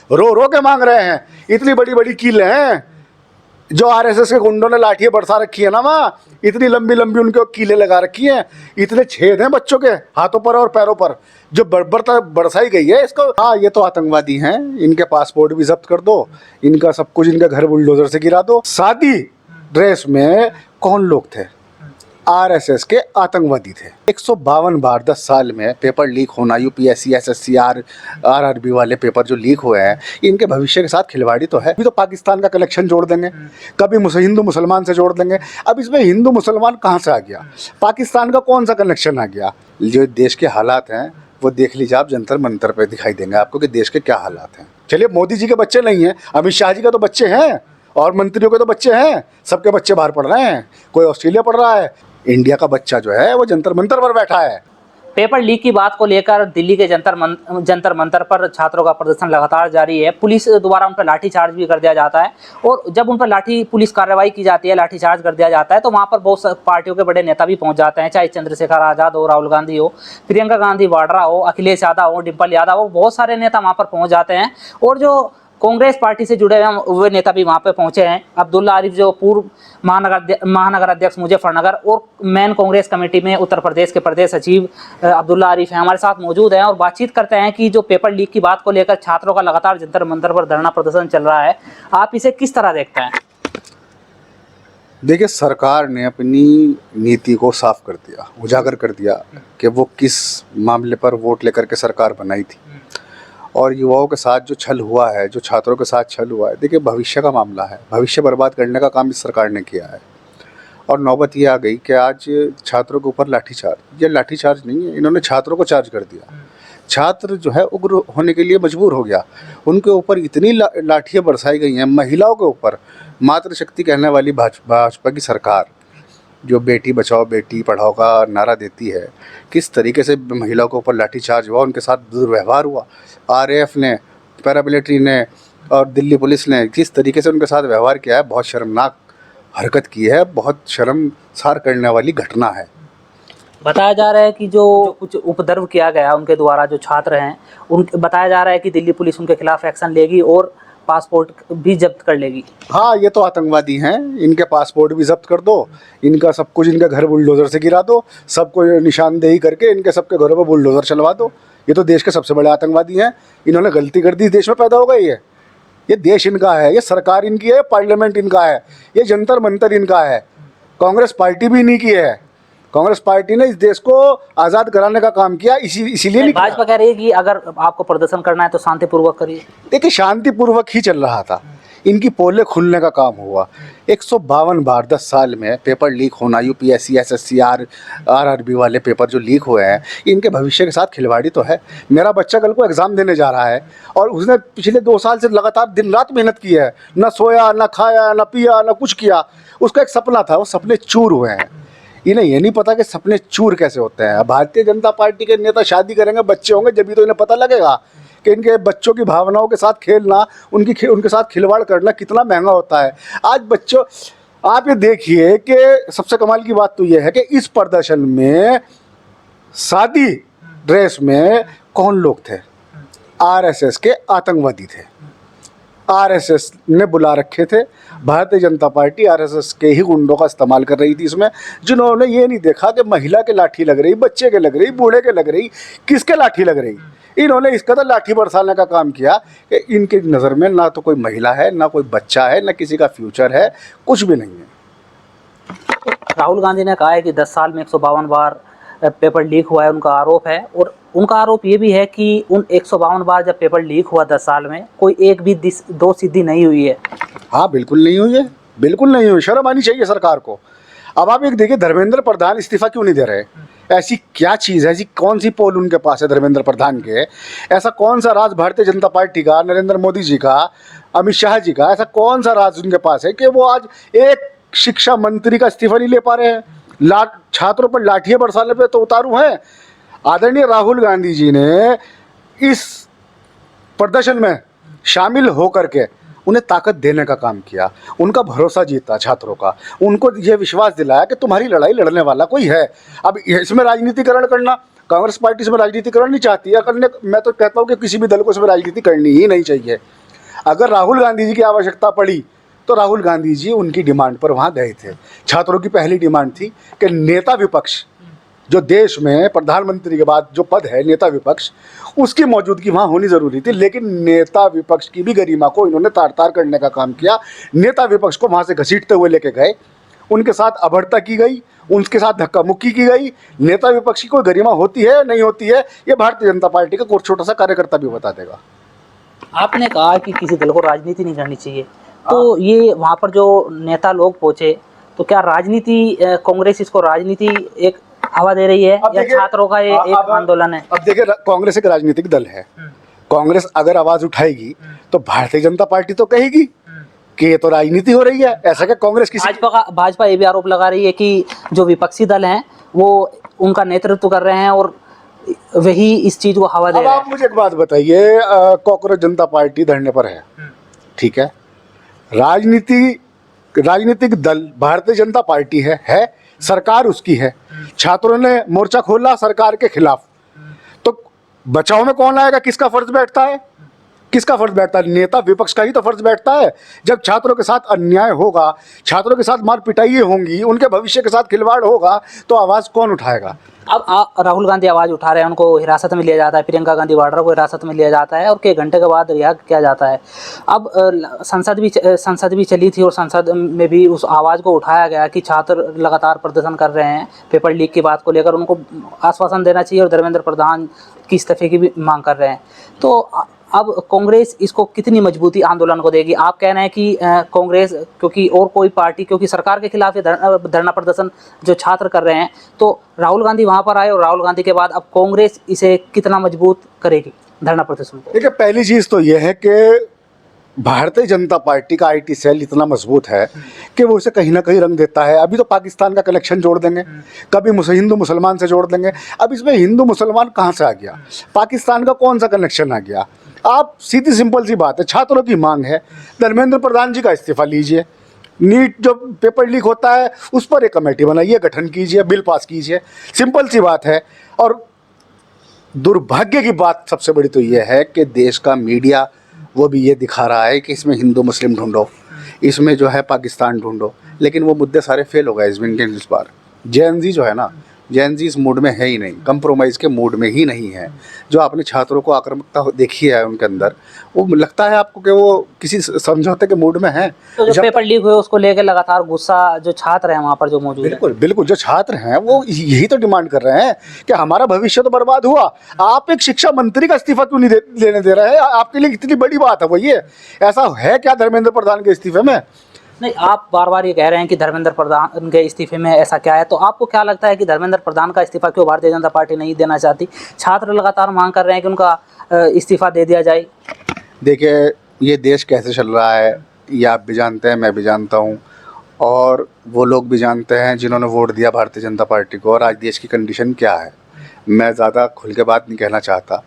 रो रो के मांग रहे हैं। इतनी बड़ी बड़ी कीलें हैं जो आरएसएस के गुंडों ने लाठियां बरसा रखी है ना, वहाँ इतनी लंबी लंबी उनके कीलें लगा रखी हैं, इतने छेद हैं बच्चों के हाथों पर और पैरों पर जो बरसाई गई है इसको। हाँ, ये तो आतंकवादी हैं, इनके पासपोर्ट भी जब्त कर दो, इनका सब कुछ, इनके घर बुलडोजर से गिरा दो। सादी ड्रेस में कौन लोग थे? आरएसएस के आतंकवादी थे। 152 बार 10 साल में पेपर लीक होना, यूपीएससी, एसएससी, आरआरबी वाले पेपर जो लीक हुए हैं, इनके भविष्य के साथ खिलवाड़ी तो है। अभी तो पाकिस्तान का कलेक्शन जोड़ देंगे, कभी हिंदू मुसलमान से जोड़ देंगे। अब इसमें हिंदू मुसलमान कहाँ से आ गया? पाकिस्तान का कौन सा कनेक्शन आ गया? जो देश के हालात हैं वो देख लीजिए आप, जंतर मंतर पे दिखाई देंगे आपको कि देश के क्या हालात हैं। चलिए, मोदी जी के बच्चे नहीं हैं, अमित शाह जी का तो बच्चे हैं और मंत्रियों के तो बच्चे हैं, सबके बच्चे बाहर पढ़ रहे हैं, कोई ऑस्ट्रेलिया पढ़ रहा है। इंडिया का बच्चा जो है वो जंतर मंतर पर बैठा है। पेपर लीक की बात को लेकर दिल्ली के जंतर मंतर पर छात्रों का प्रदर्शन लगातार जारी है। पुलिस द्वारा उन पर लाठीचार्ज भी कर दिया जाता है और जब उन पर पुलिस कार्रवाई की जाती है, लाठीचार्ज कर दिया जाता है, तो वहां पर बहुत पार्टियों के बड़े नेता भी पहुंच जाते हैं, चाहे चंद्रशेखर आजाद हो, राहुल गांधी हो, प्रियंका गांधी वाड्रा हो, अखिलेश यादव हो, डिम्पल यादव हो, बहुत सारे नेता वहां पर पहुंच जाते हैं। और जो कांग्रेस पार्टी से जुड़े हुए नेता भी वहां पे पहुंचे हैं। अब्दुल्ला आरिफ जो पूर्व महानगर अध्यक्ष मुजफ्फरनगर और मेन कांग्रेस कमेटी में उत्तर प्रदेश के प्रदेश सचिव अब्दुल्ला आरिफ हैं, हमारे साथ मौजूद हैं और बातचीत करते हैं कि जो पेपर लीक की बात को लेकर छात्रों का लगातार जंतर मंतर पर धरना प्रदर्शन चल रहा है, आप इसे किस तरह देखते हैं? देखिए, सरकार ने अपनी नीति को साफ कर दिया, उजागर कर दिया कि वो किस मामले पर वोट लेकर के सरकार बनाई थी और युवाओं के साथ जो छल हुआ है, जो छात्रों के साथ छल हुआ है, देखिए भविष्य का मामला है, भविष्य बर्बाद करने का काम इस सरकार ने किया है। और नौबत ये आ गई कि आज छात्रों के ऊपर लाठीचार्ज, ये लाठीचार्ज नहीं है, इन्होंने छात्रों को चार्ज कर दिया। छात्र जो है उग्र होने के लिए मजबूर हो गया, उनके ऊपर इतनी लाठियाँ बरसाई गई हैं, महिलाओं के ऊपर। मातृशक्ति कहने वाली भाजपा की सरकार जो बेटी बचाओ बेटी पढ़ाओ का नारा देती है, किस तरीके से महिलाओं के ऊपर लाठीचार्ज हुआ, उनके साथ दुर्व्यवहार हुआ। आरएएफ ने, पैरामिलिट्री ने और दिल्ली पुलिस ने किस तरीके से उनके साथ व्यवहार किया है, बहुत शर्मनाक हरकत की है, बहुत शर्मसार करने वाली घटना है। बताया जा रहा है कि जो कुछ उपद्रव किया गया उनके द्वारा, जो छात्र हैं बताया जा रहा है कि दिल्ली पुलिस उनके खिलाफ एक्शन लेगी और पासपोर्ट भी जब्त कर लेगी। हाँ, ये तो आतंकवादी हैं, इनके पासपोर्ट भी जब्त कर दो, इनका सब कुछ, इनके घर बुलडोजर से गिरा दो, सबको निशानदेही करके इनके सबके घरों पर बुलडोजर चलवा दो। ये तो देश के सबसे बड़े आतंकवादी हैं, इन्होंने गलती कर दी, देश में पैदा हो गई है। ये देश इनका है, ये सरकार इनकी है, पार्लियामेंट इनका है, ये जंतर मंतर इनका है, कांग्रेस पार्टी भी इन्हीं की है। कांग्रेस पार्टी ने इस देश को आज़ाद कराने का काम किया, इसीलिए नहीं। भाजपा कह रही है कि अगर आपको प्रदर्शन करना है तो शांतिपूर्वक करिए। देखिए, शांतिपूर्वक ही चल रहा था, इनकी पोलें खुलने का काम हुआ। 152 बार 10 साल में पेपर लीक होना, यूपीएससी, एसएससी, आरआरबी वाले पेपर जो लीक हुए हैं, इनके भविष्य के साथ खिलवाड़ी तो है। मेरा बच्चा कल को एग्ज़ाम देने जा रहा है और उसने पिछले 2 साल से लगातार दिन रात मेहनत की है, ना सोया, ना खाया, ना पिया, ना कुछ किया। उसका एक सपना था, वो सपने चूर हुए हैं। इन्हें ये नहीं पता कि सपने चूर कैसे होते हैं। भारतीय जनता पार्टी के नेता शादी करेंगे, बच्चे होंगे, जब भी तो इन्हें पता लगेगा कि इनके बच्चों की भावनाओं के साथ खेलना, उनके साथ खिलवाड़ करना कितना महंगा होता है। आज बच्चों, आप ये देखिए कि सबसे कमाल की बात तो ये है कि इस प्रदर्शन में सादी ड्रेस में कौन लोग थे? आरएसएस के आतंकवादी थे। आरएसएस ने बुला रखे थे, भारतीय जनता पार्टी आरएसएस के ही गुंडों का इस्तेमाल कर रही थी इसमें, जिन्होंने ये नहीं देखा कि महिला के लाठी लग रही, बच्चे के लग रही, बूढ़े के लग रही, किसके लाठी लग रही। इन्होंने इस कदर लाठी बरसाने का काम किया कि इनकी नज़र में ना तो कोई महिला है, ना कोई बच्चा है, ना किसी का फ्यूचर है, कुछ भी नहीं है। राहुल गांधी ने कहा है कि 10 साल में 152 बार पेपर लीक हुआ है, उनका आरोप है। और उनका आरोप ये भी है कि उन 152 बार जब पेपर लीक हुआ 10 साल में, कोई एक भी दो सिद्धि नहीं हुई है। हाँ, बिल्कुल नहीं हुई है, बिल्कुल नहीं हुई। शर्म आनी चाहिए सरकार को। अब आप एक देखिए, धर्मेंद्र प्रधान इस्तीफा क्यों नहीं दे रहे? ऐसी क्या चीज़ है, ऐसी कौन सी पोल उनके पास है धर्मेंद्र प्रधान के? ऐसा कौन सा राज भारतीय जनता पार्टी का, नरेंद्र मोदी जी का, अमित शाह जी का, ऐसा कौन सा राज उनके पास है कि वो आज एक शिक्षा मंत्री का इस्तीफा नहीं ले पा रहे हैं? छात्रों पर लाठियाँ बरसाने पे तो उतारू हैं। आदरणीय राहुल गांधी जी ने इस प्रदर्शन में शामिल होकर के उन्हें ताकत देने का काम किया, उनका भरोसा जीता छात्रों का, उनको यह विश्वास दिलाया कि तुम्हारी लड़ाई लड़ने वाला कोई है। अब इसमें राजनीतिकरण करना, कांग्रेस पार्टी इसमें राजनीतिकरण नहीं चाहती है करने। मैं तो कहता हूँ कि किसी भी दल को इसमें राजनीति करनी ही नहीं चाहिए। अगर राहुल गांधी जी की आवश्यकता पड़ी तो राहुल गांधी जी उनकी डिमांड पर वहाँ गए थे। छात्रों की पहली डिमांड थी कि नेता विपक्ष, जो देश में प्रधानमंत्री के बाद जो पद है नेता विपक्ष, उसकी मौजूदगी वहाँ होनी ज़रूरी थी। लेकिन नेता विपक्ष की भी गरिमा को इन्होंने तार तार करने का काम किया। नेता विपक्ष को वहाँ से घसीटते हुए लेके गए, उनके साथ अभद्रता की गई, उनके साथ धक्का मुक्की की गई। नेता विपक्ष की कोई गरिमा होती है नहीं होती है, ये भारतीय जनता पार्टी का कोई छोटा सा कार्यकर्ता भी बता देगा। आपने कहा कि किसी दल को राजनीति नहीं करनी चाहिए, तो ये वहाँ पर जो नेता लोग पहुंचे, तो क्या राजनीति कांग्रेस इसको राजनीति एक हवा दे रही है या छात्रों का ये एक आंदोलन है? अब देखिए, कांग्रेस एक राजनीतिक दल है। कांग्रेस अगर आवाज उठाएगी तो भारतीय जनता पार्टी तो कहेगी कि ये तो राजनीति हो रही है। ऐसा क्या कांग्रेस किसी भाजपा ये भी आरोप लगा रही है कि जो विपक्षी दल हैं वो उनका नेतृत्व कर रहे हैं और वही इस चीज को हवा दे रहे हैं। आप मुझे एक बात बताइए, कांग्रेस जनता पार्टी धरने पर है, ठीक है, राजनीतिक दल भारतीय जनता पार्टी है, सरकार उसकी है। छात्रों ने मोर्चा खोला सरकार के खिलाफ, तो बचाव में कौन आएगा? किसका फर्ज बैठता है? किसका फर्ज बैठता है? नेता विपक्ष का ही तो फर्ज बैठता है। जब छात्रों के साथ अन्याय होगा, छात्रों के साथ मार पिटाई होंगी, उनके भविष्य के साथ खिलवाड़ होगा, तो आवाज़ कौन उठाएगा? अब राहुल गांधी आवाज़ उठा रहे हैं, उनको हिरासत में लिया जाता है, प्रियंका गांधी वाड्रा को हिरासत में लिया जाता है और कई घंटे के बाद रिहा किया जाता है। अब संसद भी चली थी और संसद में भी उस आवाज़ को उठाया गया कि छात्र लगातार प्रदर्शन कर रहे हैं पेपर लीक की बात को लेकर, उनको आश्वासन देना चाहिए और धर्मेंद्र प्रधान की इस्तीफे की भी मांग कर रहे हैं। तो अब कांग्रेस इसको कितनी मजबूती आंदोलन को देगी? आप कह रहे हैं कि कांग्रेस क्योंकि और कोई पार्टी क्योंकि सरकार के खिलाफ ये धरना प्रदर्शन जो छात्र कर रहे हैं, तो राहुल गांधी वहां पर आए और राहुल गांधी के बाद अब कांग्रेस इसे कितना मजबूत करेगी धरना प्रदर्शन को? देखिए, पहली चीज़ तो यह है कि भारतीय जनता पार्टी का आईटी सेल इतना मजबूत है कि वो उसे कहीं ना कहीं रंग देता है। अभी तो पाकिस्तान का कनेक्शन जोड़ देंगे, कभी हिंदू मुसलमान से जोड़ देंगे। अब इसमें हिंदू मुसलमान कहाँ से आ गया? पाकिस्तान का कौन सा कनेक्शन आ गया? आप सीधी सिंपल सी बात है, छात्रों की मांग है धर्मेंद्र प्रधान जी का इस्तीफा लीजिए, नीट जो पेपर लीक होता है उस पर एक कमेटी बनाइए, गठन कीजिए, बिल पास कीजिए, सिंपल सी बात है। और दुर्भाग्य की बात सबसे बड़ी तो ये है कि देश का मीडिया वो भी ये दिखा रहा है कि इसमें हिंदू मुस्लिम ढूंढो, इसमें जो है पाकिस्तान ढूंढो, लेकिन वो मुद्दे सारे फेल हो गए इस बार। जेएनजी जो है ना, जेएनजी इस मूड में है ही नहीं, कंप्रोमाइज़ के मूड में ही नहीं है। जो आपने छात्रों को आक्रामकता देखी है उनके अंदर, वो लगता है आपको कि वो किसी समझौते के मूड में है। तो जो पेपर लीक हुए उसको लेकर लगातार गुस्सा जो छात्र हैं वहाँ पर जो मौजूद बिल्कुल बिल्कुल, जो छात्र हैं वो यही तो डिमांड कर रहे हैं कि हमारा भविष्य तो बर्बाद हुआ, आप एक शिक्षा मंत्री का इस्तीफा क्यों नहीं लेने दे रहे हैं? आपके लिए इतनी बड़ी बात है वो ये? ऐसा है क्या धर्मेंद्र प्रधान के इस्तीफे में? नहीं, आप बार बार ये कह रहे हैं कि धर्मेंद्र प्रधान के इस्तीफे में ऐसा क्या है, तो आपको क्या लगता है कि धर्मेंद्र प्रधान का इस्तीफा क्यों भारतीय जनता पार्टी नहीं देना चाहती? छात्र लगातार मांग कर रहे हैं कि उनका इस्तीफा दे दिया जाए। देखिए, ये देश कैसे चल रहा है ये आप भी जानते हैं, मैं भी जानता हूँ, और वो लोग भी जानते हैं जिन्होंने वोट दिया भारतीय जनता पार्टी को। और आज देश की कंडीशन क्या है, मैं ज़्यादा खुल के बात नहीं कहना चाहता।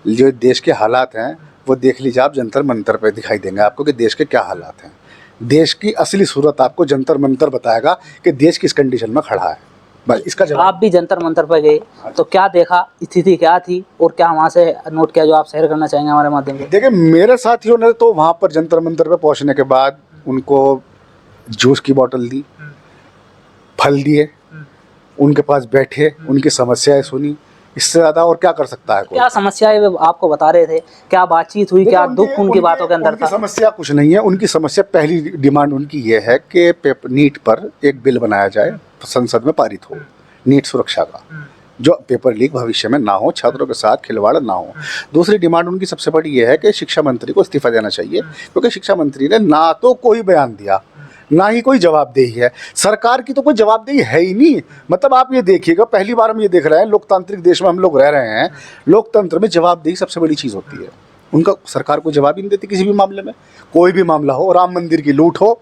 जो देश के हालात हैं वो देख लीजिए आप, जंतर मंतर पे दिखाई देंगे आपको कि देश के क्या हालात हैं। देश की असली सूरत आपको जंतर मंतर बताएगा कि देश किस कंडीशन में खड़ा है। बस इसका जवाब। आप भी जंतर मंतर पर गए तो क्या देखा, स्थिति क्या थी और क्या वहाँ से नोट किया जो आप शेयर करना चाहेंगे हमारे माध्यम से? देखिए, मेरे साथियों ने तो वहाँ पर जंतर मंतर पे पहुँचने के बाद उनको जूस की बोतल दी, फल दिए, उनके पास बैठे, उनकी समस्याएं सुनी। इससे ज़्यादा और क्या कर सकता है कोई? क्या समस्याएं वे आपको बता रहे थे? क्या बातचीत हुई? क्या दुख उनकी बातों के अंदर था? समस्या कुछ नहीं है। उनकी समस्या, पहली डिमांड उनकी ये है कि नीट पर एक बिल बनाया जाए, संसद में पारित हो, नीट सुरक्षा का, जो पेपर लीक भविष्य में ना हो, छात्रों के साथ खिलवाड़ ना हो। दूसरी डिमांड उनकी सबसे बड़ी ये है कि शिक्षा मंत्री को इस्तीफा देना चाहिए, क्योंकि शिक्षा मंत्री ने ना तो कोई बयान दिया, ना ही कोई जवाबदेही है। सरकार की तो कोई जवाबदेही है ही नहीं। मतलब आप ये देखिएगा, पहली बार हम ये देख रहे हैं, लोकतांत्रिक देश में हम लोग रह रहे हैं, लोकतंत्र में जवाबदेही सबसे बड़ी चीज़ होती है। उनका सरकार को जवाब ही नहीं देती किसी भी मामले में। कोई भी मामला हो, राम मंदिर की लूट हो,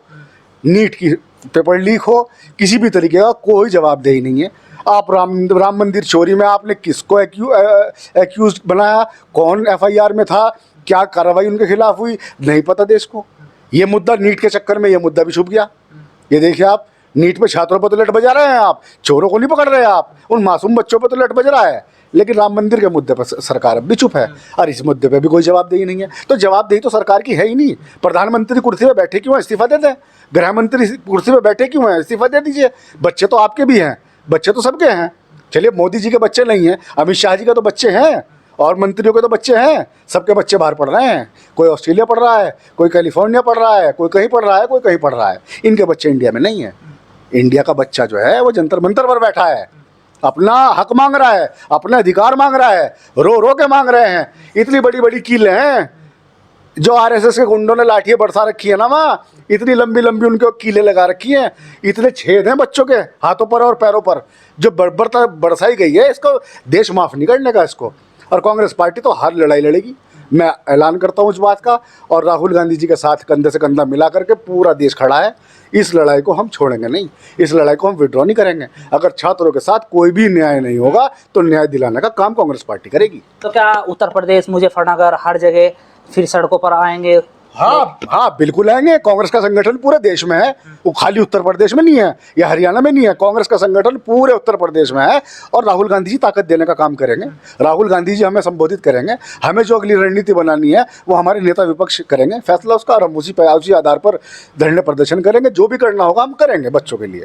नीट की पेपर लीक हो, किसी भी तरीके का कोई जवाबदेही नहीं है। आप राम मंदिर चोरी में आपने किसको एक्यूज बनाया, कौन FIR में था, क्या कार्रवाई उनके खिलाफ हुई, नहीं पता देश को। ये मुद्दा नीट के चक्कर में ये मुद्दा भी छुप गया। ये देखिए आप, नीट पे छात्रों पर तो लट बजा रहे हैं आप, चोरों को नहीं पकड़ रहे आप, उन मासूम बच्चों पर तो लट बज रहा है। लेकिन राम मंदिर के मुद्दे पर सरकार अब भी चुप है और इस मुद्दे पे भी कोई जवाबदेही नहीं है। तो जवाबदेही तो सरकार की है ही नहीं। प्रधानमंत्री कुर्सी पे बैठे क्यों हैं, इस्तीफा दे दें। गृह मंत्री कुर्सी पे बैठे क्यों हैं, इस्तीफा दे दीजिए। बच्चे तो आपके भी हैं, बच्चे तो सबके हैं। चलिए मोदी जी के बच्चे नहीं हैं, अमित शाह जी के तो बच्चे हैं और मंत्रियों के तो बच्चे हैं। सबके बच्चे बाहर पढ़ रहे हैं, कोई ऑस्ट्रेलिया पढ़ रहा है, कोई कैलिफोर्निया पढ़ रहा है, कोई कहीं पढ़ रहा है, कोई कहीं पढ़ रहा है। इनके बच्चे इंडिया में नहीं है। इंडिया का बच्चा जो है वो जंतर मंतर पर बैठा है, अपना हक मांग रहा है, अपना अधिकार मांग रहा है, रो रो के मांग रहे हैं। इतनी बड़ी बड़ी कीलें हैं जो आरएसएस के गुंडों ने लाठियाँ बरसा रखी है ना, वहाँ इतनी लंबी लंबी उनके कीलें लगा रखी हैं, इतने छेद हैं बच्चों के हाथों पर और पैरों पर, जो बर्बरता बरसाई गई है। इसको देश माफ़ नहीं करने का इसको। और कांग्रेस पार्टी तो हर लड़ाई लड़ेगी, मैं ऐलान करता हूँ इस बात का। और राहुल गांधी जी के साथ कंधे से कंधा मिला करके पूरा देश खड़ा है। इस लड़ाई को हम छोड़ेंगे नहीं, इस लड़ाई को हम विड्रॉ नहीं करेंगे। अगर छात्रों के साथ कोई भी न्याय नहीं होगा तो न्याय दिलाने का काम कांग्रेस पार्टी करेगी। तो क्या उत्तर प्रदेश, मुजफ्फरनगर, हर जगह फिर सड़कों पर आएंगे? हाँ हाँ बिल्कुल आएंगे। कांग्रेस का संगठन पूरे देश में है, वो खाली उत्तर प्रदेश में नहीं है या हरियाणा में नहीं है। कांग्रेस का संगठन पूरे उत्तर प्रदेश में है और राहुल गांधी जी ताकत देने का काम करेंगे। राहुल गांधी जी हमें संबोधित करेंगे, हमें जो अगली रणनीति बनानी है वो हमारे नेता विपक्ष करेंगे फैसला उसका, और हम उसी आधार पर धरने प्रदर्शन करेंगे। जो भी करना होगा हम करेंगे बच्चों के लिए।